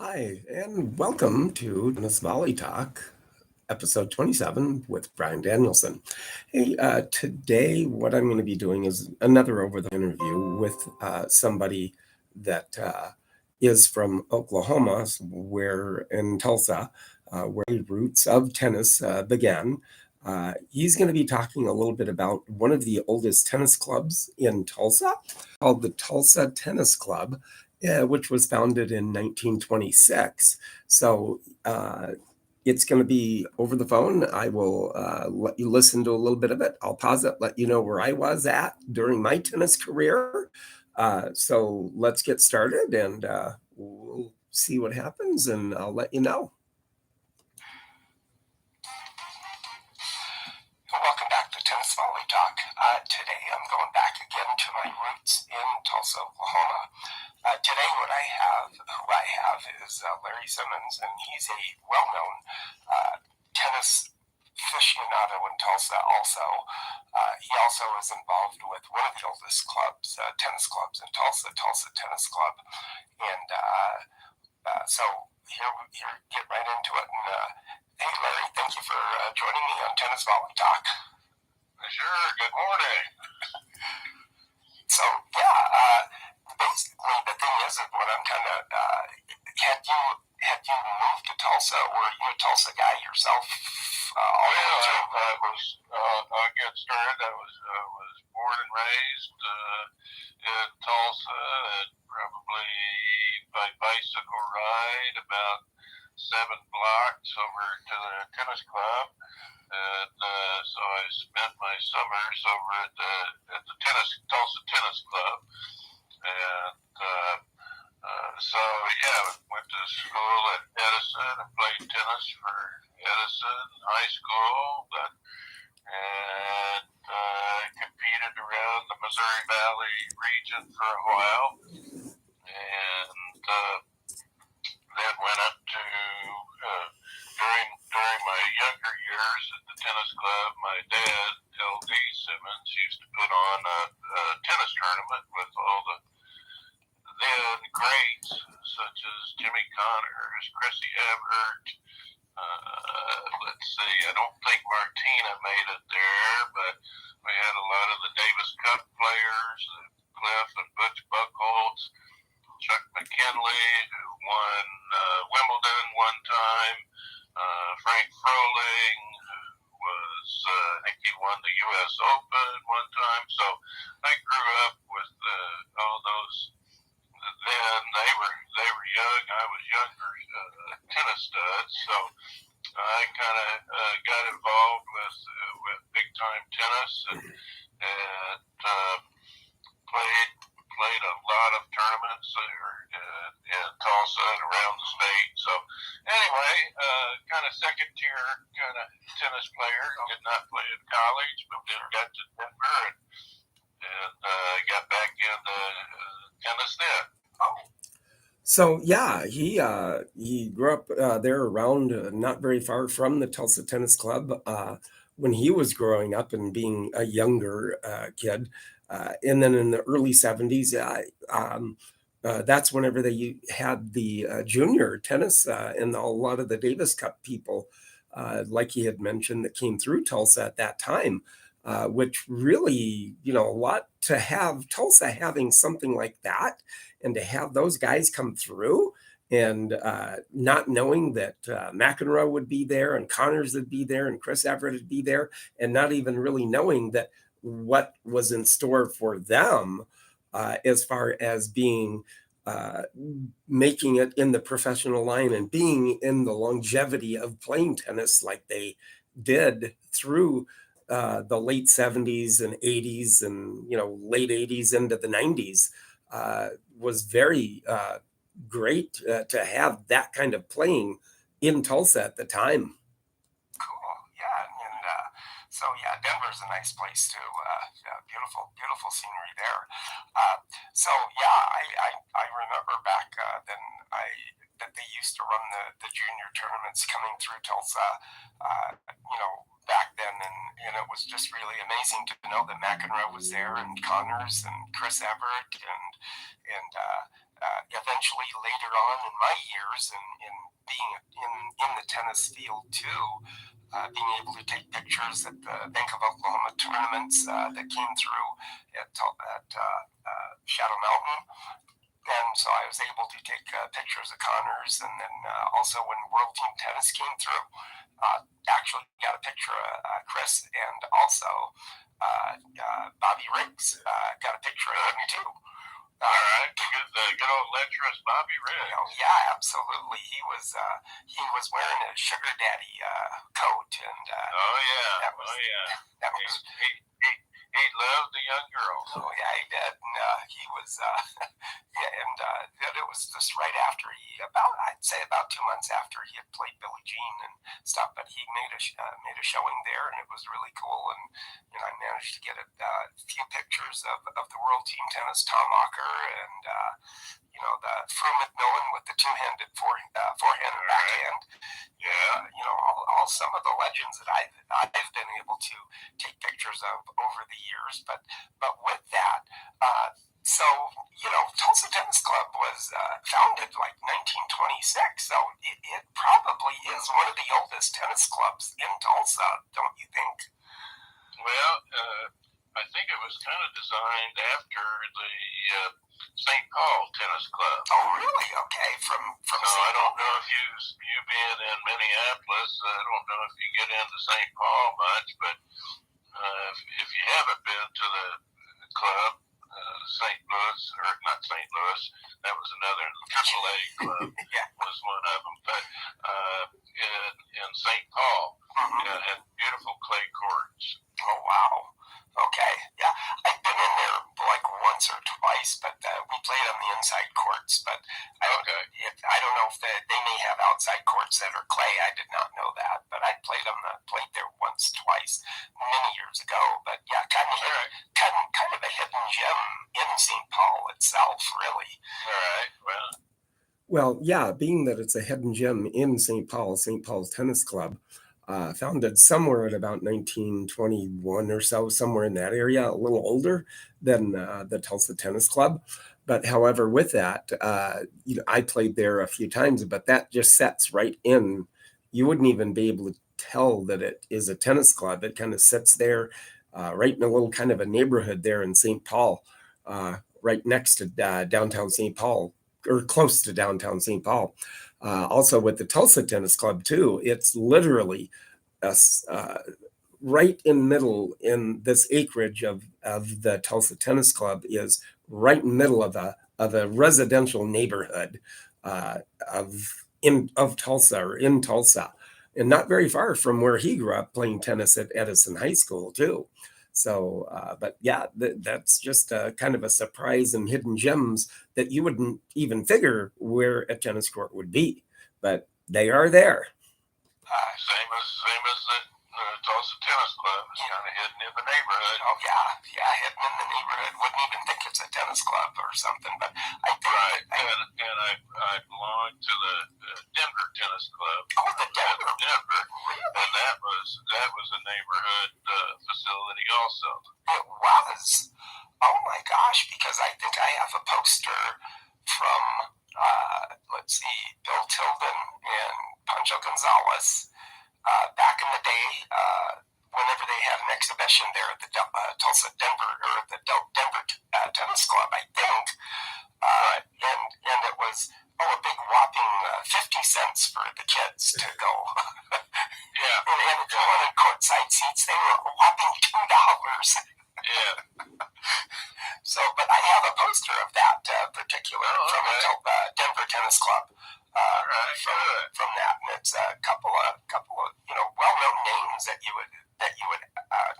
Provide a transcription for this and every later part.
Hi, and welcome to Tennis Volley Talk, episode 27 with Brian Danielson. Hey, today what I'm going to be doing is another over the interview with somebody that is from Oklahoma, where in Tulsa, where the roots of tennis began. He's going to be talking a little bit about one of the oldest tennis clubs in Tulsa, called the Tulsa Tennis Club, which was founded in 1926. So it's going to be over the phone. I will let you listen to a little bit of it. I'll pause it, let you know where I was at during my tennis career. So let's get started and we'll see what happens and I'll let you know. Welcome back to Tennis Volley Talk. Today I'm going back again to my roots in Tulsa, Oklahoma. Today who I have is Larry Simmons, and he's a well-known tennis aficionado in Tulsa also. He also is involved with one of the oldest clubs, tennis clubs in Tulsa, Tulsa Tennis Club. And so here, get right into it. And hey, Larry, thank you for joining me on Tennis Volley Talk. Sure, good morning. So, yeah, basically the thing is that what I'm kind of, had you moved to Tulsa, or are you a Tulsa guy yourself? I'll get started. I was born and raised in Tulsa, and probably by bicycle ride about 7 blocks over to the tennis club. And so I spent my summers over at the Tulsa Tennis Club. And so, yeah, went to school at Edison and played tennis for Edison high school, and competed around the Missouri Valley region for a while, and then went up to during my younger years at the tennis club. My dad, Larry Simmons, used to put on a tennis tournament with all the then greats such as Jimmy Connors, Chrissy Evert. Let's see, I don't think Martina made it there, but we had a lot of the Davis Cup players, Cliff and Butch Buchholz, Chuck McKinley, who won Wimbledon one time, Frank Froling, who was, I think he won the U.S. Open one time. So I grew up with all those. Then they were young. I was younger, tennis studs. So I kind of got involved with big time tennis and played a lot of tournaments in Tulsa and around the state. So anyway, kind of second tier kind of tennis player. Did not play in college, but then got to Denver and got back into tennis then. So yeah, he grew up there around, not very far from the Tulsa Tennis Club when he was growing up and being a younger kid. And then in the early 70s, that's whenever they had the junior tennis and a lot of the Davis Cup people, like he had mentioned, that came through Tulsa at that time. Which really, a lot to have Tulsa having something like that and to have those guys come through and not knowing that McEnroe would be there and Connors would be there and Chris Evert would be there and not even really knowing that what was in store for them as far as being making it in the professional line and being in the longevity of playing tennis like they did through the late 70s and 80s and late 80s into the 90s was very great to have that kind of playing in Tulsa at the time. Cool, yeah, and so yeah, Denver's a nice place too. Yeah, beautiful scenery there. So yeah, I remember back then that they used to run the junior tournaments coming through Tulsa. Back then, and it was just really amazing to know that McEnroe was there and Connors and Chris Evert and eventually later on in my years and in being in the tennis field too, being able to take pictures at the Bank of Oklahoma tournaments that came through at Shadow Mountain. And so I was able to take pictures of Connors, and then also when World Team Tennis came through, actually got a picture of Chris, and also Bobby Riggs got a picture of him too. All right, good old lecherous Bobby Riggs. Yeah, absolutely. He was wearing a sugar daddy coat, and that was he loved the young girls. Oh yeah, he did. And he was it was just right after I'd say about 2 months after he had played Billie Jean and stuff. But he made a showing there, and it was really cool. And I managed to get a few pictures of the World Team Tennis, Tom Ocker, and the Fru McMillan with the two-handed forehand and backhand. Yeah. All some of the legends that I've been able to take pictures of over the years. But with that, Tulsa Tennis Club was founded like 1926. So it probably is one of the oldest tennis clubs in Tulsa, don't you think? Well, I think it was kind of designed after the St. Paul Tennis Club. Oh, really? Okay. From so I don't know if you being in Minneapolis, I don't know if you get into St. Paul much, but if you haven't been to the club, St. Louis, or not St. Louis, that was another AAA club. Was one of them, but in St. Paul, had beautiful clay courts. Oh wow. Okay. Yeah, I've been in there like once or twice, but we played on the inside courts. But I don't know if they may have outside courts that are clay. I did not know that, but I played there once, twice, many years ago. But yeah, kind of a hidden gem in St. Paul itself, really. All right. Well, yeah, being that it's a hidden gem in St. Paul's Tennis Club, founded somewhere at about 1921 or so, somewhere in that area, a little older than the Tulsa Tennis Club. But however, with that, I played there a few times, but that just sets right in. You wouldn't even be able to tell that it is a tennis club. It kind of sits there right in a little kind of a neighborhood there in St. Paul, right next to downtown St. Paul, or close to downtown St. Paul. Also with the Tulsa Tennis Club too, it's literally right in middle in this acreage of the Tulsa Tennis Club is right in middle of a residential neighborhood of Tulsa, or in Tulsa, and not very far from where he grew up playing tennis at Edison High School too. So, but yeah, that's just kind of a surprise and hidden gems that you wouldn't even figure where a tennis court would be, but they are there. Same as the Tulsa Tennis Club. It's kind of hidden in the neighborhood. Oh yeah, hidden in the neighborhood. Wouldn't even think it's a tennis club or something, but I think. Right, and I belong to the Denver Tennis Club. Oh, the Denver. Really? And that was a neighborhood facility also. It was. Oh my gosh, because I think I have a poster from let's see, Bill Tilden and Pancho Gonzalez back in the day, whenever they had an exhibition there at the Tulsa Denver, or the Denver Tennis Club, I think. And it was a big whopping 50 cents for the kids to go. Yeah. And if you wanted courtside seats, they were a whopping $2. Yeah. So, but I have a poster of that particular from the Denver Tennis Club. From that, and it's a couple of well-known names that you would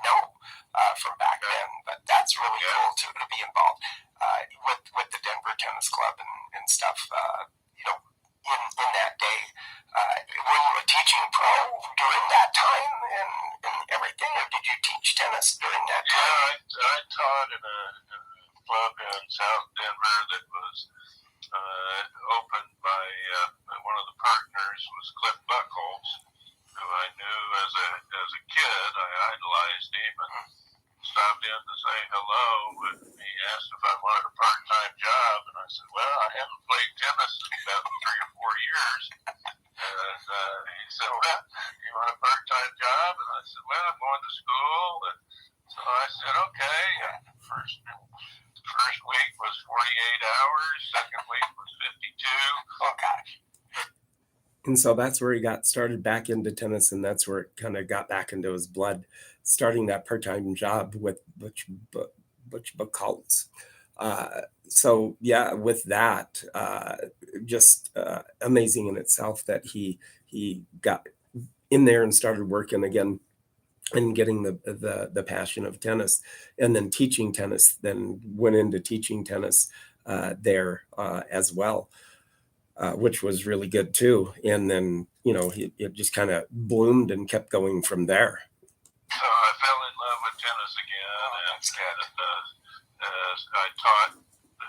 know from back then. But that's really cool too, to be involved with the Denver Tennis Club and stuff. In that day, were you a teaching pro during that time and everything, or did you teach tennis during that time? Yeah, I taught in a club in South Denver that was opened by one of the partners was Cliff Buckholz, who I knew as a kid. I idolized him and stopped in to say hello. And he asked if I wanted a part-time job, and I said, well, I hadn't played tennis in about 3 or 4 years. And he said, well, you want a part-time job? And I said, well, I'm going to school. And so I said, okay. And first week was 48 hours. Second week was 52. Oh, gosh. And so that's where he got started back into tennis, and that's where it kind of got back into his blood, starting that part-time job with Butch Buchholz. So yeah, with that, just amazing in itself that he got in there and started working again and getting the passion of tennis, and then teaching tennis, then went into teaching tennis there as well. Which was really good too. And then, it just kind of bloomed and kept going from there. So I fell in love with tennis again, and I taught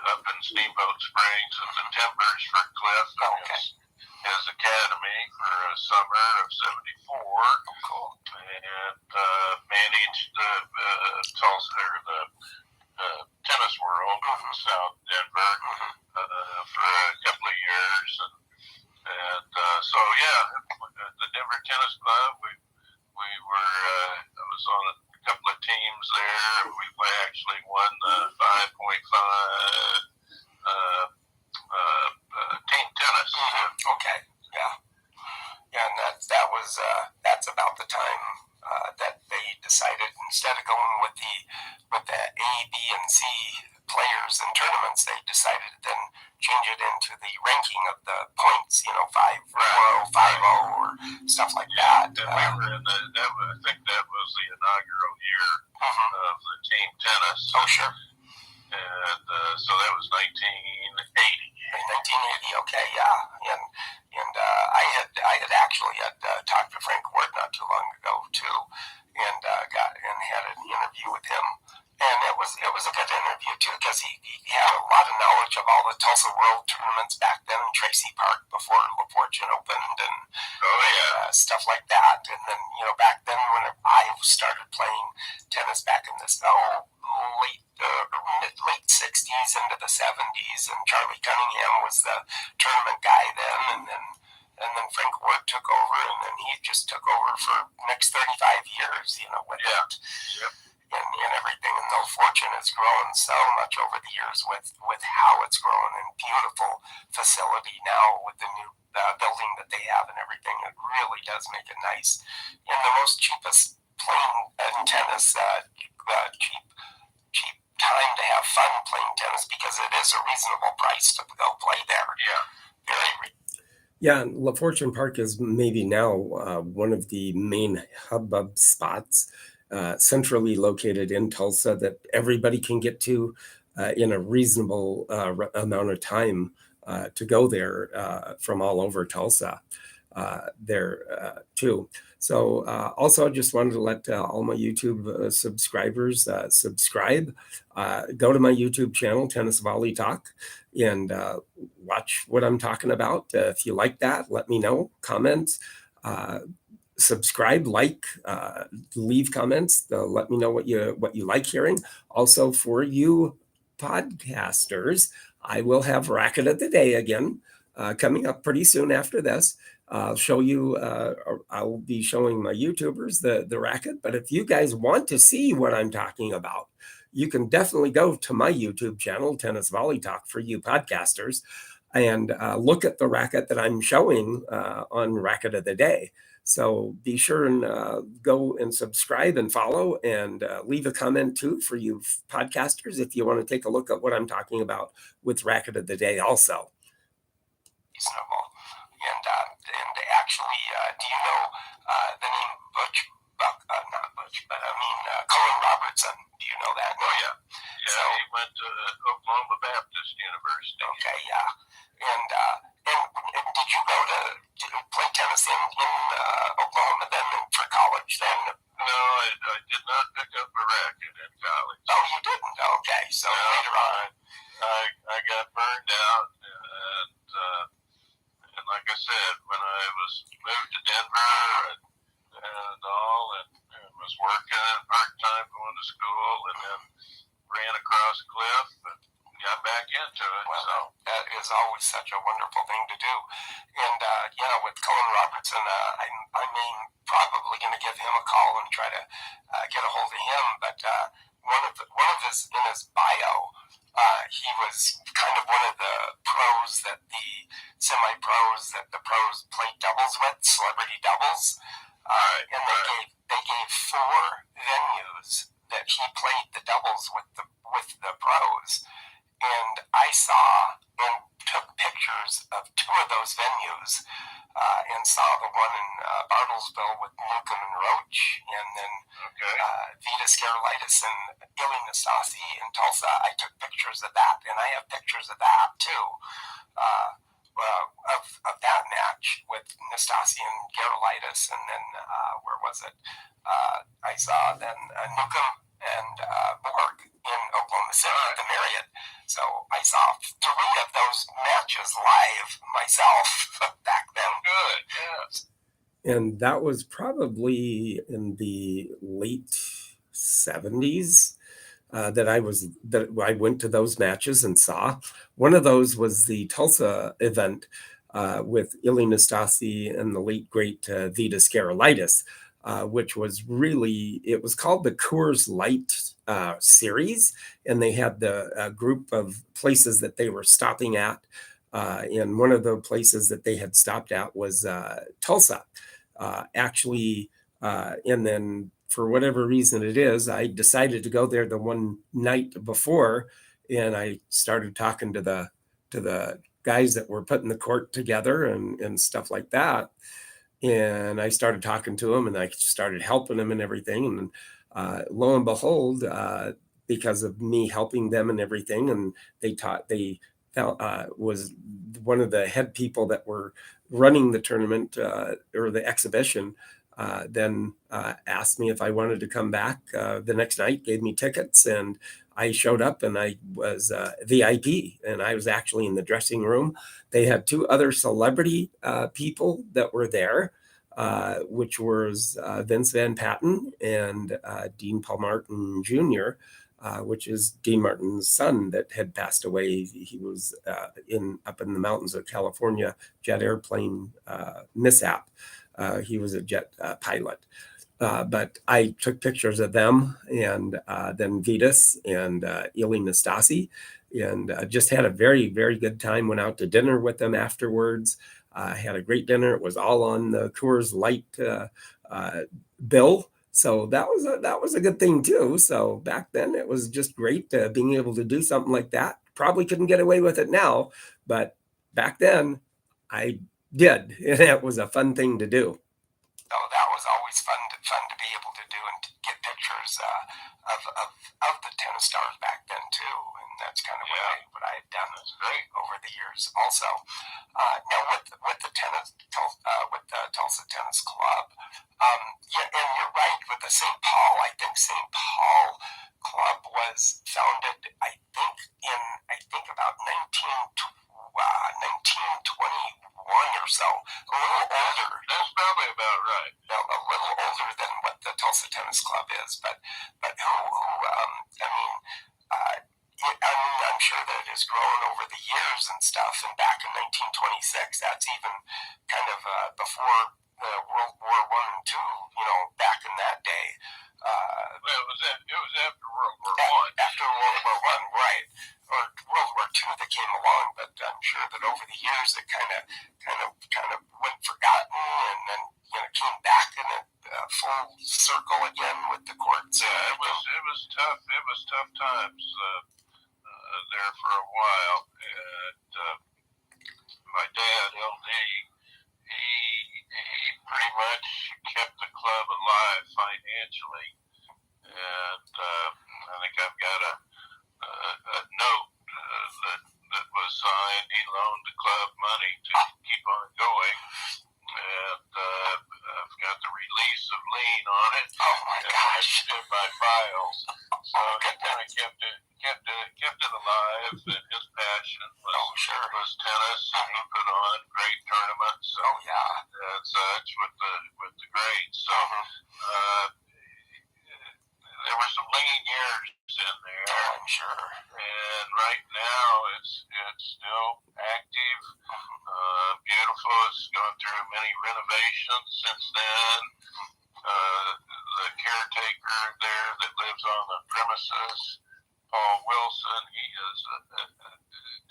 up in Steamboat Springs at the Timbers for Cliff and his academy for a summer of '74. Cool. And managed the Tulsa, or the tennis world in South Denver for a couple of years, and so yeah, at the Denver Tennis Club, we were I was on a couple of teams there. We actually won the 5.5 team tennis. Okay, yeah, and that's about the time that they decided, instead of going with the A, B, and C players in tournaments, they decided to then change it into the ranking of the points, 5-4, 5-0, or stuff like that. And we were in I think that was the inaugural year of the team tennis. Oh, sure. And so that was 1980. 1980, okay, yeah, and I had actually talked to Frank Ward not too long ago too, and had an interview with him, and it was a good interview too, because he had a lot of knowledge of all the Tulsa World tournaments back then in Tracy Park before La Fortune opened, and stuff like that. And then back then when I started playing tennis back in this late 60s into the 70s, and Charlie Cunningham was the tournament guy then, and then Frank Wood took over, and then he just took over for the next 35 years, with it. Yep. And everything. And the Fortune has grown so much over the years with how it's grown, and beautiful facility now with the new building that they have and everything. It really does make it nice. And the most cheapest playing in tennis, cheap time to have fun playing tennis, because it is a reasonable price to go play there. Yeah. Very. Yeah, La Fortune Park is maybe now one of the main hubbub spots, centrally located in Tulsa, that everybody can get to in a reasonable amount of time to go there from all over Tulsa there too. So also just wanted to let all my YouTube subscribers subscribe. Go to my YouTube channel, Tennis Volley Talk, and watch what I'm talking about. If you like that, let me know. Comments, subscribe, like, leave comments. Let me know what you like hearing. Also, for you podcasters, I will have Racket of the Day again coming up pretty soon after this. I'll show you, I'll be showing my YouTubers the racket, but if you guys want to see what I'm talking about, you can definitely go to my YouTube channel, Tennis Volley Talk, for you podcasters, and look at the racket that I'm showing on Racket of the Day. So be sure and go and subscribe and follow, and leave a comment too for you podcasters if you want to take a look at what I'm talking about with Racket of the Day also. Reasonable. And actually, do you know the name Colin Robertson? Do you know that? Oh, yeah. Yeah, so, he went to Oklahoma Baptist University. Okay, yeah. And did you go to play tennis in Oklahoma then for college then? No, I did not pick up a racket in college. Oh, you didn't? Okay, so later on. I got burned out, and like I said, when I was moved to Denver and was working part-time, going to school, and then ran across Cliff and got back into it. Well, so that is always such a wonderful thing to do. And with Colin Robertson, I'm probably going to give him a call and try to get a hold of him. But one of his in his bio, he was kind of one of the pros that the semi-pros that the pros played doubles with, celebrity doubles. And they gave 4 venues that he played the doubles with the pros. And I saw and took pictures of 2 of those venues, and saw the one in Bartlesville with Newcomb and Roach, and then Vita Scarolitis and Illy Nastasi in Tulsa. I took pictures of that, and I have pictures of that too, of that match with Nastasi and Garolitis, and then where was it? I saw then Newcomb and Borg in Oklahoma City at the Marriott. So I saw 3 of those matches live myself back then. Good, yes. And that was probably in the late 70s that I went to those matches and saw. One of those was the Tulsa event with Illy Nastasi and the late great Vita Scarolitis, which was really, it was called the Coors Light series, and they had the group of places that they were stopping at, and one of the places that they had stopped at was Tulsa, actually, and then for whatever reason it is, I decided to go there the one night before, and I started talking to the guys that were putting the court together and stuff like that. And I started talking to them, and I started helping them and everything. And lo and behold, because of me helping them and everything, and was one of the head people that were running the tournament or the exhibition, then asked me if I wanted to come back the next night, gave me tickets, and I showed up, and I was VIP, and I was actually in the dressing room. They had 2 other celebrity people that were there, which was Vince Van Patten and Dean Paul Martin Jr., which is Dean Martin's son that had passed away. He was up in the mountains of California, jet airplane mishap. He was a jet pilot. But I took pictures of them, and then Vitas and Illy Nastasi, and just had a very, very good time. Went out to dinner with them afterwards. Had a great dinner. It was all on the Coors Light bill. So that was a good thing too. So back then it was just great being able to do something like that. Probably couldn't get away with it now, but back then I did, and it was a fun thing to do. Oh, that was always fun to be able to do and to get pictures of the tennis stars back then too, and that's kind of what I had done over the years. Also, now with the Tulsa Tennis Club, and you're right with the St. Paul. I think St. Paul Club was founded, I think about 1921 or so, a little older. That's probably about right. A little older than what the Tulsa Tennis Club is, but I'm sure that it has grown over the years and stuff. And back in 1926, that's even kind of before the World War I and II. Back in that day. Well, it was after World War I. After World War I, right? Or World War II that came along, but I'm sure that over the years it kind of went forgotten, and then came back in a full circle again with the courts. Yeah, it was tough. It was tough times there for a while. And my dad, LD, he pretty much kept the club alive financially. And I think I've got a note that was signed. He loaned the club money to keep on going, and I've got the release of lien on it. Oh my gosh! In my files, so he kind of kept it alive. And his passion was tennis, and he put on great tournaments. And such with the greats. So. There were some lean years in there. I'm sure. And right now it's still many renovations since then. The caretaker there that lives on the premises, Paul Wilson, he is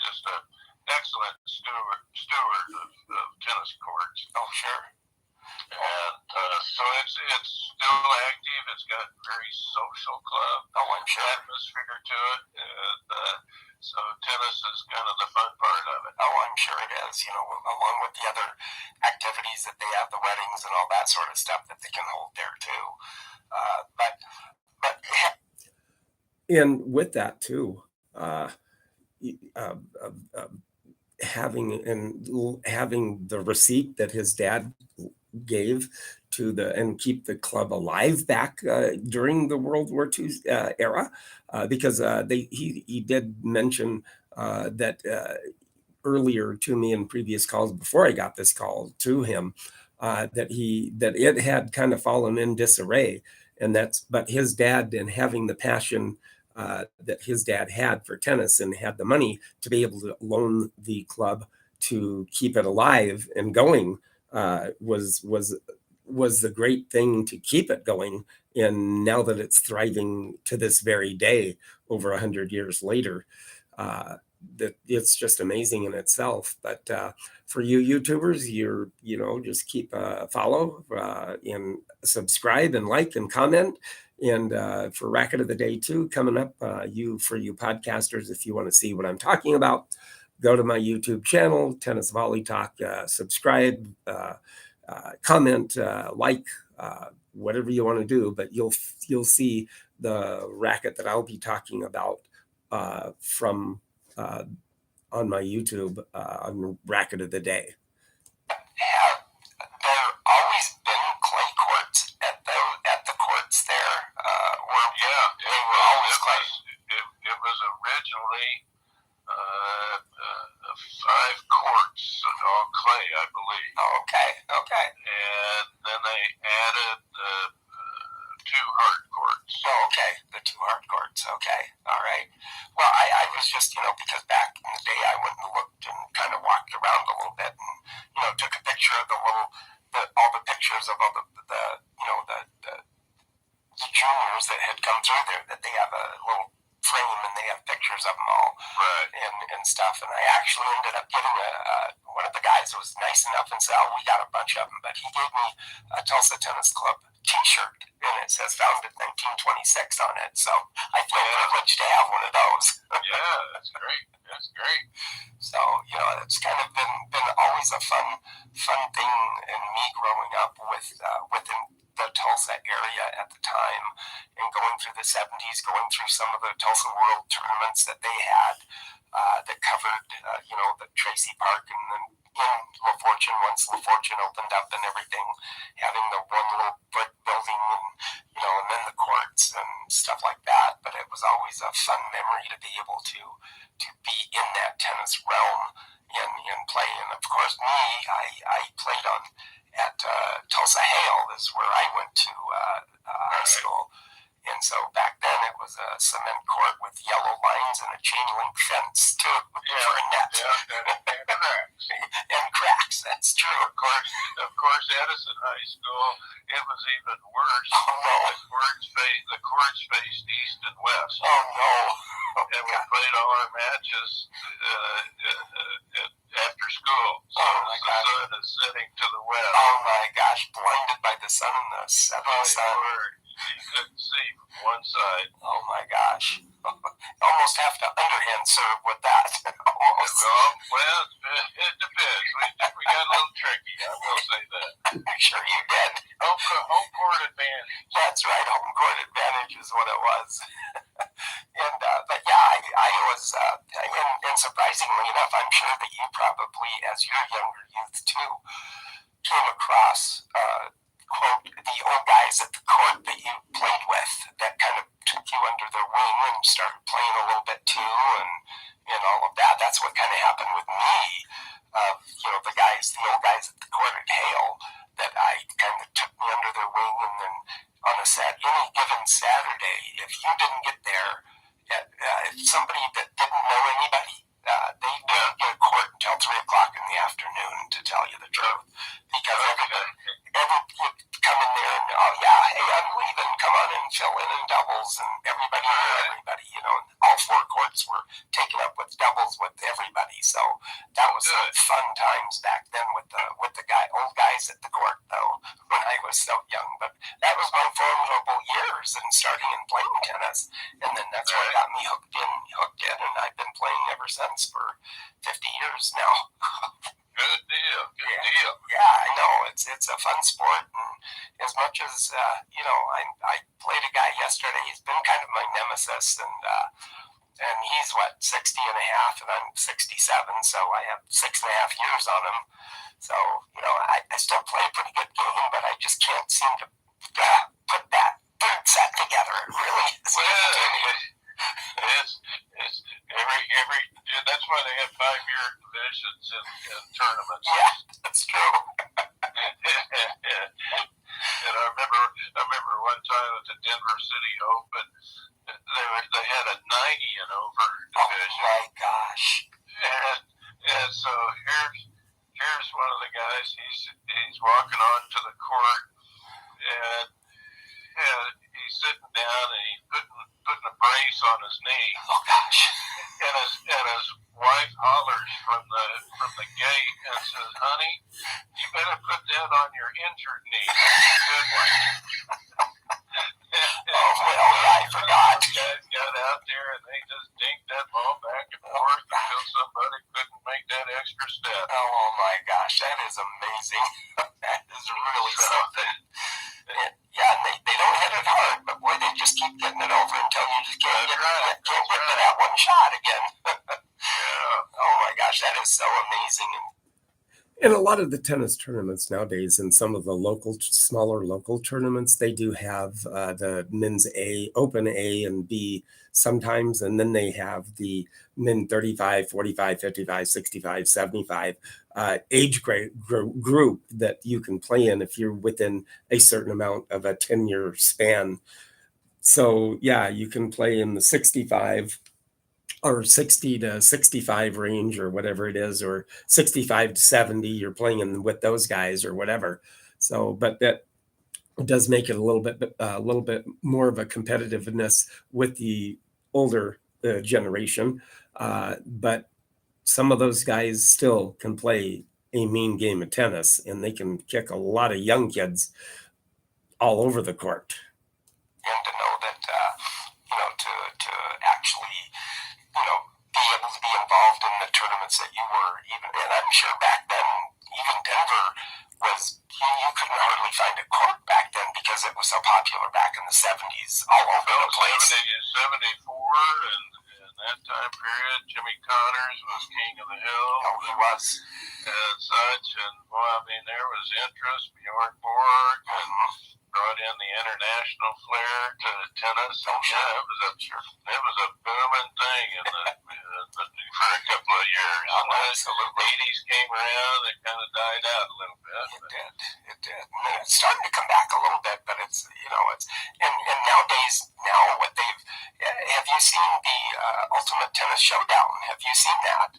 just an excellent steward of tennis courts. Oh, sure. And so it's still active. It's got a very social club atmosphere to it. And so tennis is kind of the fun part of it. Oh, I'm sure it is. You know, along with the other activities that they have, the weddings and all that sort of stuff that they can hold there too. But And with that too, having the receipt that his dad gave to and keep the club alive back during the World War II era, because he did mention that earlier to me in previous calls before I got this call to him, that it had kind of fallen in disarray, but his dad, and having the passion that his dad had for tennis and had the money to be able to loan the club to keep it alive and going, was the great thing to keep it going. And now that it's thriving to this very day, over 100 years later, that it's just amazing in itself. But for you YouTubers, just keep follow and subscribe and like and comment. And for Racket of the Day too, coming up, you podcasters, if you want to see what I'm talking about, go to my YouTube channel, Tennis Volley Talk, subscribe, comment, like, whatever you want to do, but you'll see the racket that I'll be talking about from on my YouTube on Racket of the Day. have there always been clay courts at the courts there? They were always clay. It was originally 5 courts on clay, I believe. Oh, okay. And then they added 2 hard courts. Oh, okay. The 2 hard courts. Okay. All right. Well, I was just, because back in the day I went and looked and kind of walked around a little bit and, took a picture of all the pictures of all the juniors that had come through there, that they have a little frame and they have pictures of them all, right, and stuff. And I actually ended up getting one of the guys was nice enough and said, "Oh, we got a bunch of them," but he gave me a Tulsa Tennis Club T-shirt, and it says "Founded 1926" on it. So I feel privileged to have one of those. Yeah, that's great. So it's kind of been always a fun thing in me growing up within the Tulsa area at the time, and going through the 70s, going through some of the Tulsa World tournaments that they had that covered, the Tracy Park and then in La Fortune, once La Fortune opened up and everything, having the one little brick building and then the courts and stuff like that. But it was always a fun memory to be able to be in that tennis realm and play. And of course, I played at Tulsa Hale is where I went to high school. And so back then it was a cement court with yellow lines and a chain link fence too, for a net. And cracks, that's true. Of course, Edison High School, it was even worse. Oh no. The courts faced east and west. Oh no. And we played all our matches after school. So the sun is setting to the west. Oh my gosh, blinded by the sun in the setting sun. You couldn't see from one side. Oh my gosh. Almost have to underhand serve with that. Almost. Well, it depends. We got a little tricky, I will say that. I'm sure you did. Home court advantage. That's right, home court advantage is what it was. But yeah, I was, and surprisingly enough, I'm sure that you probably, as your younger youth too, came across, quote, the old guys at the court that you played with that kind of took you under their wing and started playing a little bit too, and all of that. That's what kind of happened with me. The old guys at the court at Hale, that I kind of took me under their wing, and then on any given Saturday, if you didn't get there, if somebody that didn't know anybody, they didn't get a court until 3 o'clock in the afternoon, to tell you the truth, because everybody would come in there and, oh yeah, hey, I'm leaving, come on in, fill in doubles, and everybody knew everybody, you know. All four courts were taken up with doubles with everybody, so that was fun times back then with the old guys at the court, though, when I was so young. But that was my formidable years in starting and playing tennis, and then that's what got me hooked in, and I've been playing ever since for 50 years now. Good deal. Good deal. Yeah, I know. It's a fun sport, and as much as you know, I played a guy yesterday. He's been kind of my nemesis, and he's 60 and a half, and I'm 67, so I have 6.5 years on him. So you know, I still play a pretty good game, but I just can't seem to put that third set together. It really is. It's every that's why they have 5-year divisions in tournaments. Yeah, that's true. And I remember one time at the Denver City Open, they had a 90 and over division. Oh my gosh! And so here's one of the guys. He's walking onto the court, and he's sitting down and he's putting a brace on his knee. Oh gosh! And his wife hollers from the gate and says, "Honey, you better put that on your injured knee. That's a good one." Oh well, I forgot. Got out there and they just dinked that ball back and forth until somebody couldn't make that extra step. Oh my gosh, that is amazing. That is really something. Yeah, they don't hit it hard, but boy, they just keep getting it over until you just can't get to that one shot again. Oh my gosh, that is so amazing. And a lot of the tennis tournaments nowadays, and some of the smaller local tournaments, they do have the men's open A and B sometimes, and then they have the men 35, 45, 55, 65, 75 age group that you can play in if you're within a certain amount of a 10-year span. So yeah, you can play in the 65 or 60 to 65 range or whatever it is, or 65 to 70, you're playing with those guys or whatever. So, but that does make it a little bit more of a competitiveness with the older generation. But some of those guys still can play a mean game of tennis, and they can kick a lot of young kids all over the court. And to know that, you know, to actually, you know, be able to be involved in the tournaments that you were, even, and I'm sure back then, even Denver was, you couldn't hardly find a court back then because it was so popular back in the 70s all over the place. 74 and that time period, Jimmy Connors was king of the hill. Oh, he was. And such, and well, I mean, there was interest. Bjorn Borg and brought in the international flair to tennis. Oh, sure. Yeah, it was a booming thing for a couple of years. Oh, absolutely. The 80s came around, it kind of died out a little bit. It did. And it's starting to come back a little bit, but it's, you know, it's, and nowadays, what they've, have you seen the Ultimate Tennis Showdown? Have you seen that?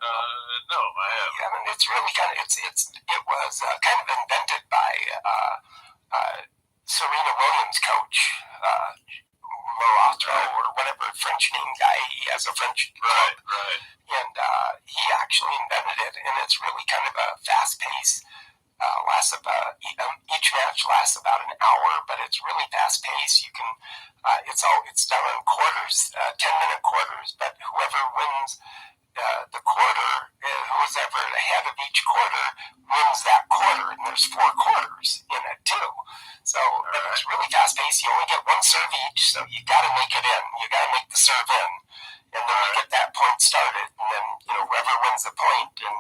No, I haven't. Yeah, and it's really kind of, it was kind of invented by Serena Williams' coach, Moratro, or whatever French name guy. He has a French club. Right. And he actually invented it, and it's really kind of a fast pace. Each match lasts about an hour, but it's really fast paced. You can, it's done in quarters, 10-minute quarters. But whoever wins the quarter, who's ever ahead of each quarter, wins that quarter. And there's 4 quarters in it too. So it's really fast paced. You only get 1 serve each, so you got to make it in. You got to make the serve in, and then you get that point started. And then, you know, whoever wins the point, and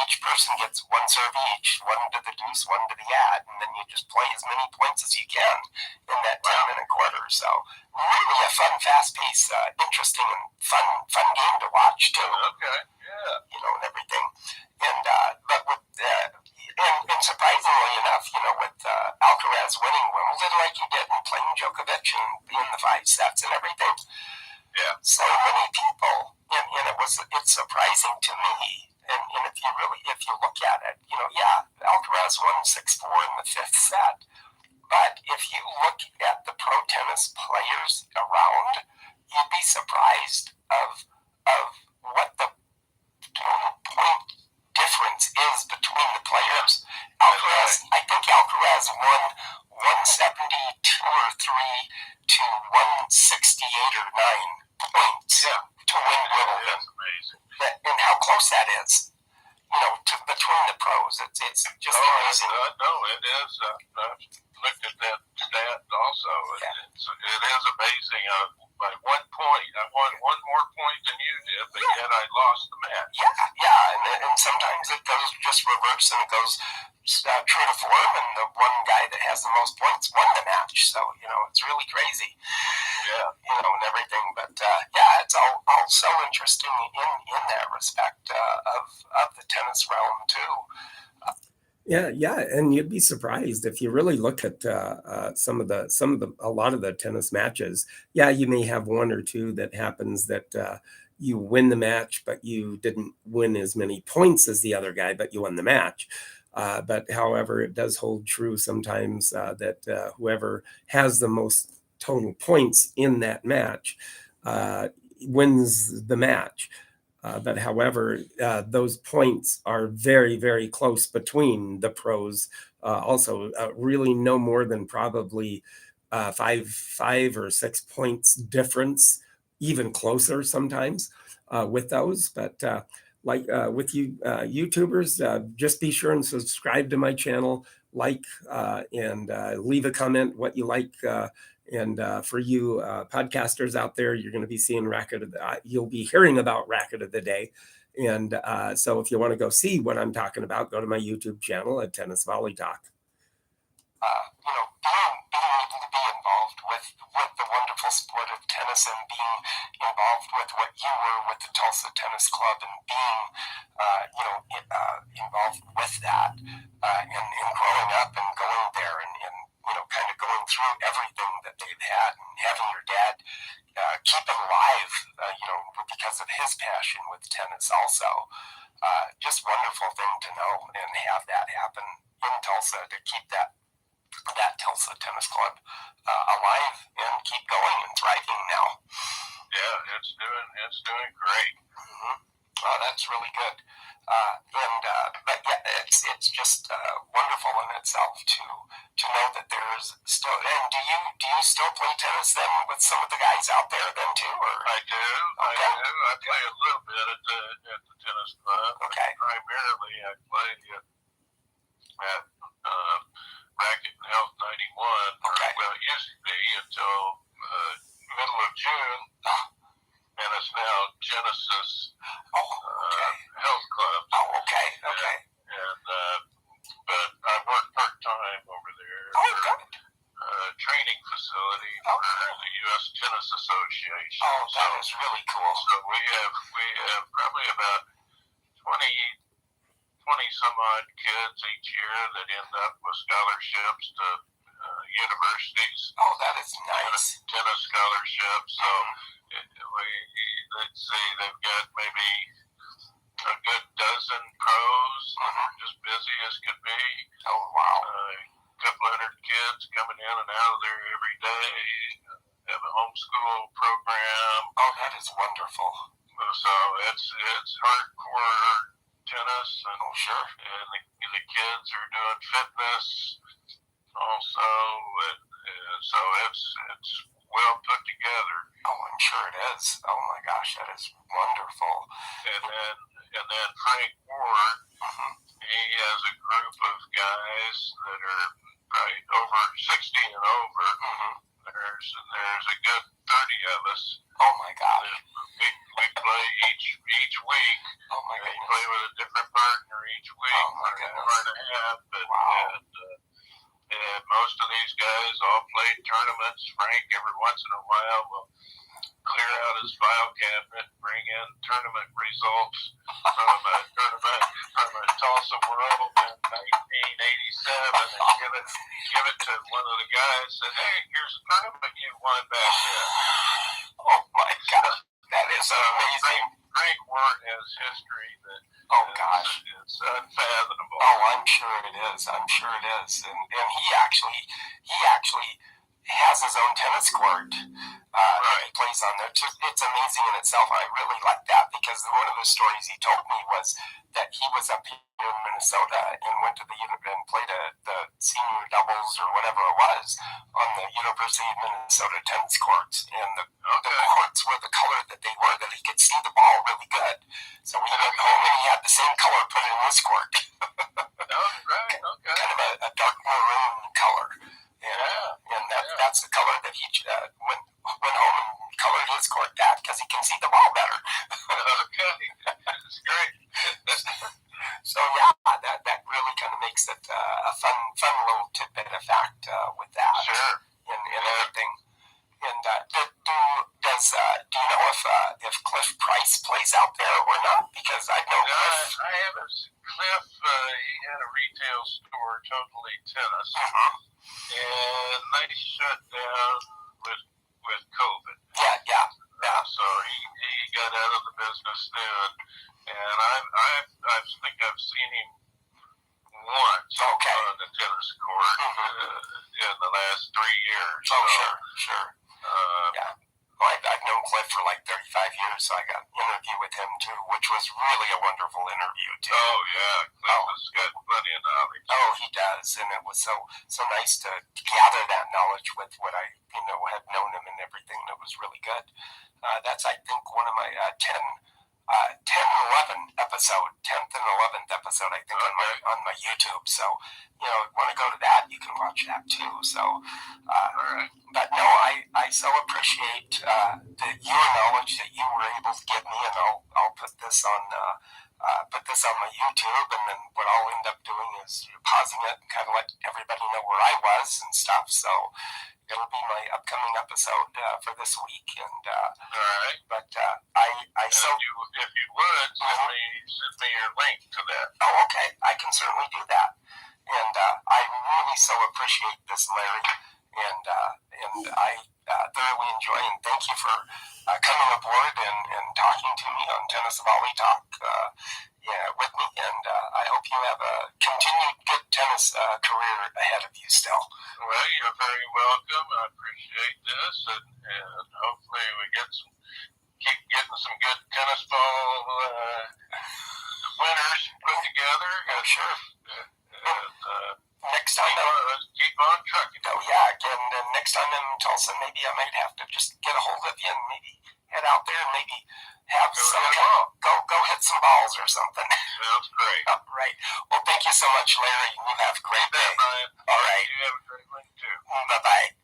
each person gets 1 serve each, 1 to the deuce, 1 to the ad, and then you just play as many points as you can in that 10-minute quarter. So really a fun, fast-paced, interesting, and fun game to watch too. Okay, yeah. You know, and everything. And but with and surprisingly enough, you know, with Alcaraz winning Wimbledon like he did, and playing Djokovic and being the 5 sets and everything. Yeah. So many people, and it's surprising to me. And if you really if you look at it, Alcaraz won 6-4 in the fifth set. But if you look at the pro tennis players around, you'd be surprised of what the total point difference is between the players. I think Alcaraz won 172 or 3 to 168 or 9 points to win Wimbledon. That's amazing. And how close that is, between the pros. It's just amazing. No, it is. I've looked at that stat also. It is amazing. By 1 point, I won 1 more point than you did, but yet I lost the match. And sometimes it goes just reverse and it goes true to form, and the one guy that has the most points won the match. So, it's really crazy. And everything. But, it's all so interesting in that respect of the tennis realm, too. Yeah, and you'd be surprised if you really look at a lot of the tennis matches. Yeah, you may have 1 or 2 that happens that you win the match, but you didn't win as many points as the other guy, but you won the match. But however, it does hold true sometimes that whoever has the most total points in that match wins the match. But however, those points are very, very close between the pros. Also, really no more than probably 5 or 6 points difference, even closer sometimes with those. But with you YouTubers, just be sure and subscribe to my channel, and leave a comment what you like. And for you podcasters out there, you're going to be seeing you'll be hearing about Racket of the Day. And so if you want to go see what I'm talking about, go to my YouTube channel at Tennis Volley Talk. Being able to be involved with the wonderful sport of tennis and being involved with what you were with the Tulsa Tennis Club and being, involved with that and growing up and going there and kind of going through everything that they've had and having your dad keep it alive, because of his passion with tennis also. Just wonderful thing to know and have that happen in Tulsa to keep that Tulsa Tennis Club alive and keep going and thriving now. Yeah, it's doing great. Mm-hmm. Oh, that's really good. But it's just wonderful in itself to know that there's still. And do you still play tennis then with some of the guys out there then too? Or? I do. I play a little bit at the tennis club. Okay. Primarily, I play at Racquet and Health 91. Okay. Well, it used to be until middle of June, and it's now Genesis Health Club. Oh, okay. And but I work part-time over there. Oh, good. Training facility for the U.S. Tennis Association. Oh, that is really cool. So we have probably about 20 some odd kids each year that end up with scholarships to universities. Oh, that is nice. Tennis scholarships. So let's see, they've got maybe a good dozen pros that are just busy as could be. Oh, wow. A couple hundred kids coming in and out of there every day. Have a homeschool program. Oh, that is wonderful. So it's hardcore tennis, and sure. And the kids are doing fitness also, and so it's well put together. Oh, I'm sure it is. Oh my gosh, that is wonderful. And then Frank Ward, he has a group of guys that are right over 60 and over. There's a good 30 of us. Oh my gosh. We play each week. Oh my goodness. We play with a different partner each week. Oh my goodness. Hour and a half. And most of these guys all play tournaments. Frank every once in a while will clear out his file cabinet, bring in tournament results from a tournament from a Tulsa World in 1987, and give it to one of the guys. Said, "Hey, here's a tournament you won back then." Oh my God, that is amazing. Frank Wirt has history that is unfathomable. Oh, I'm sure it is. I'm sure it is. And he actually has his own tennis court that he plays on there. It's amazing in itself. I really like that because one of the stories he told me was that he was up here in Minnesota and went to the and played the senior doubles or whatever it was on the University of Minnesota tennis courts, and the courts were the color that they were, that he could see the ball really good. So he went home and he had the same color put in his court. Kind of a dark maroon color. And that's the color that he went home and colored his court that because he can see the ball better. That's great. So yeah, that really kind of makes it a fun little tidbit of fact with that. Sure. And everything. And do you know if Cliff Price plays out there or not? Because I know Cliff. I haven't. Cliff, he had a retail store, Totally Tennis, and they shut down with COVID. Yeah. So he got out of the business then, and I think I've seen him once on the tennis court in the last 3 years. Oh, sure. Yeah. Well, I've known Cliff for like 35 years, so I got an interview with him too, which was really a wonderful interview too. Oh yeah, Cliff has got plenty of knowledge. Oh, he does, and it was so nice to gather that knowledge with what I had known him and everything. That was really good. That's I think one of my 10 and 11th episode, I think, on my YouTube. So, want to go to that, you can watch that too. So, but no, I so appreciate your knowledge that you were able to give me, and I'll put this on my YouTube, and then what I'll end up doing is pausing it and kind of let everybody know where I was and stuff. So it'll be my upcoming episode for this week. And all right. But I so if you would send me your link to that. Oh, okay. I can certainly do that. And I really so appreciate this, Larry. And I thoroughly enjoy and thank you for coming aboard and talking to me on Tennis Volley Talk with me. And I hope you have a continued good tennis career ahead of you still. Well, you're very welcome. I appreciate this, and hopefully we keep getting some good tennis ball winners put together. Sure. And next time, let's keep on trucking. Oh yeah, and next time in Tulsa, maybe I might have to just get a hold of you and maybe head out there and maybe have go hit some balls or something. Sounds great. All right. Well, thank you so much, Larry. You have a great day. Brian. All right. You have a great one too. Bye-bye.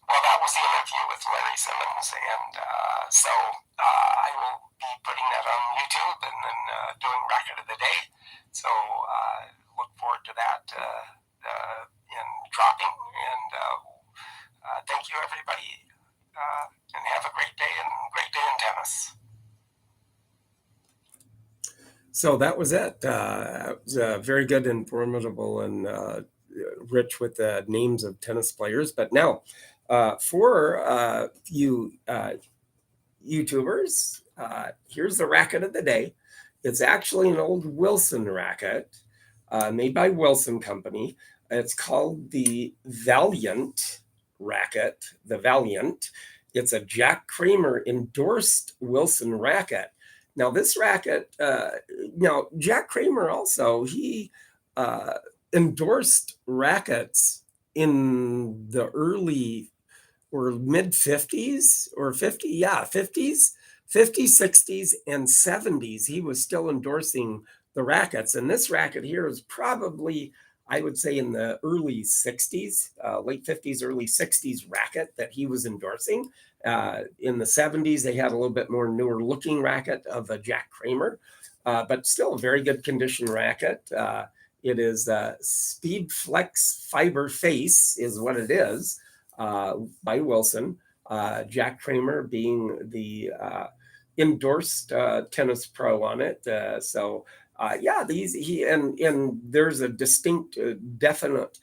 Well, that was the interview with Larry Simmons, and so I will be putting that on YouTube and then doing Racquet of the Day. So look forward to that in dropping. And thank you, everybody, and have a great day in tennis. So that was it. It was very good and formidable and rich with the names of tennis players. But now, for you YouTubers, here's the racket of the day. It's actually an old Wilson racket made by Wilson Company. It's called the Valiant racket, the Valiant. It's a Jack Kramer endorsed Wilson racket. Now this racket, Jack Kramer also, he endorsed rackets in the early or mid 50s or 50s, 60s, and 70s. He was still endorsing the rackets. And this racket here is probably, I would say, in the early 60s, late 50s, early 60s racket that he was endorsing. In the 70s, they had a little bit more newer looking racket of a Jack Kramer, but still a very good condition racket. It is Speed Flex Fiber Face is what it is, by Wilson. Jack Kramer being the endorsed tennis pro on it. These and there's a distinct, definite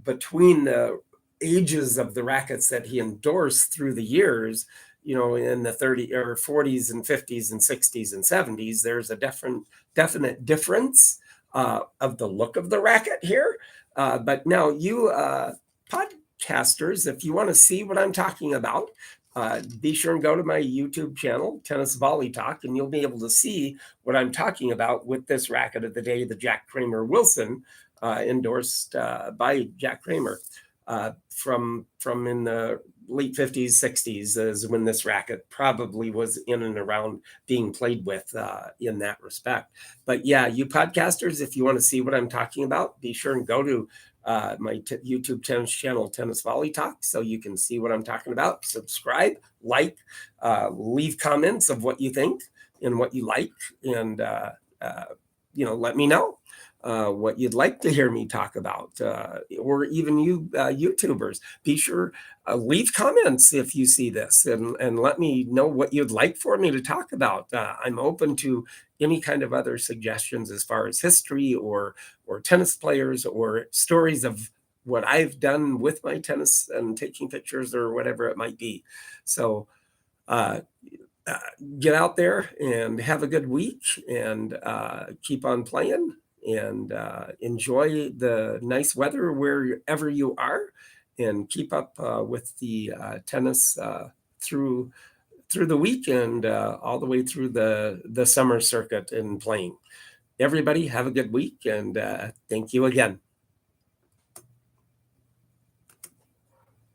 between the ages of the rackets that he endorsed through the years, in the 30 or 40s and 50s and 60s and 70s, there's a definite difference of the look of the racket here. But now you podcasters, if you want to see what I'm talking about, be sure and go to my YouTube channel, Tennis Volley Talk, and you'll be able to see what I'm talking about with this racket of the day, the Jack Kramer Wilson, endorsed by Jack Kramer from in the late 50s, 60s is when this racket probably was in and around being played with in that respect. But yeah, you podcasters, if you want to see what I'm talking about, be sure and go to my YouTube tennis channel, Tennis Volley Talk, so you can see what I'm talking about. Subscribe, like, leave comments of what you think and what you like, and let me know what you'd like to hear me talk about, or even you YouTubers. Be sure leave comments if you see this, and let me know what you'd like for me to talk about. I'm open to any kind of other suggestions as far as history or tennis players or stories of what I've done with my tennis and taking pictures or whatever it might be. So get out there and have a good week, and keep on playing, and enjoy the nice weather wherever you are, and keep up with the tennis through the weekend, all the way through the summer circuit and playing. Everybody have a good week, and thank you again.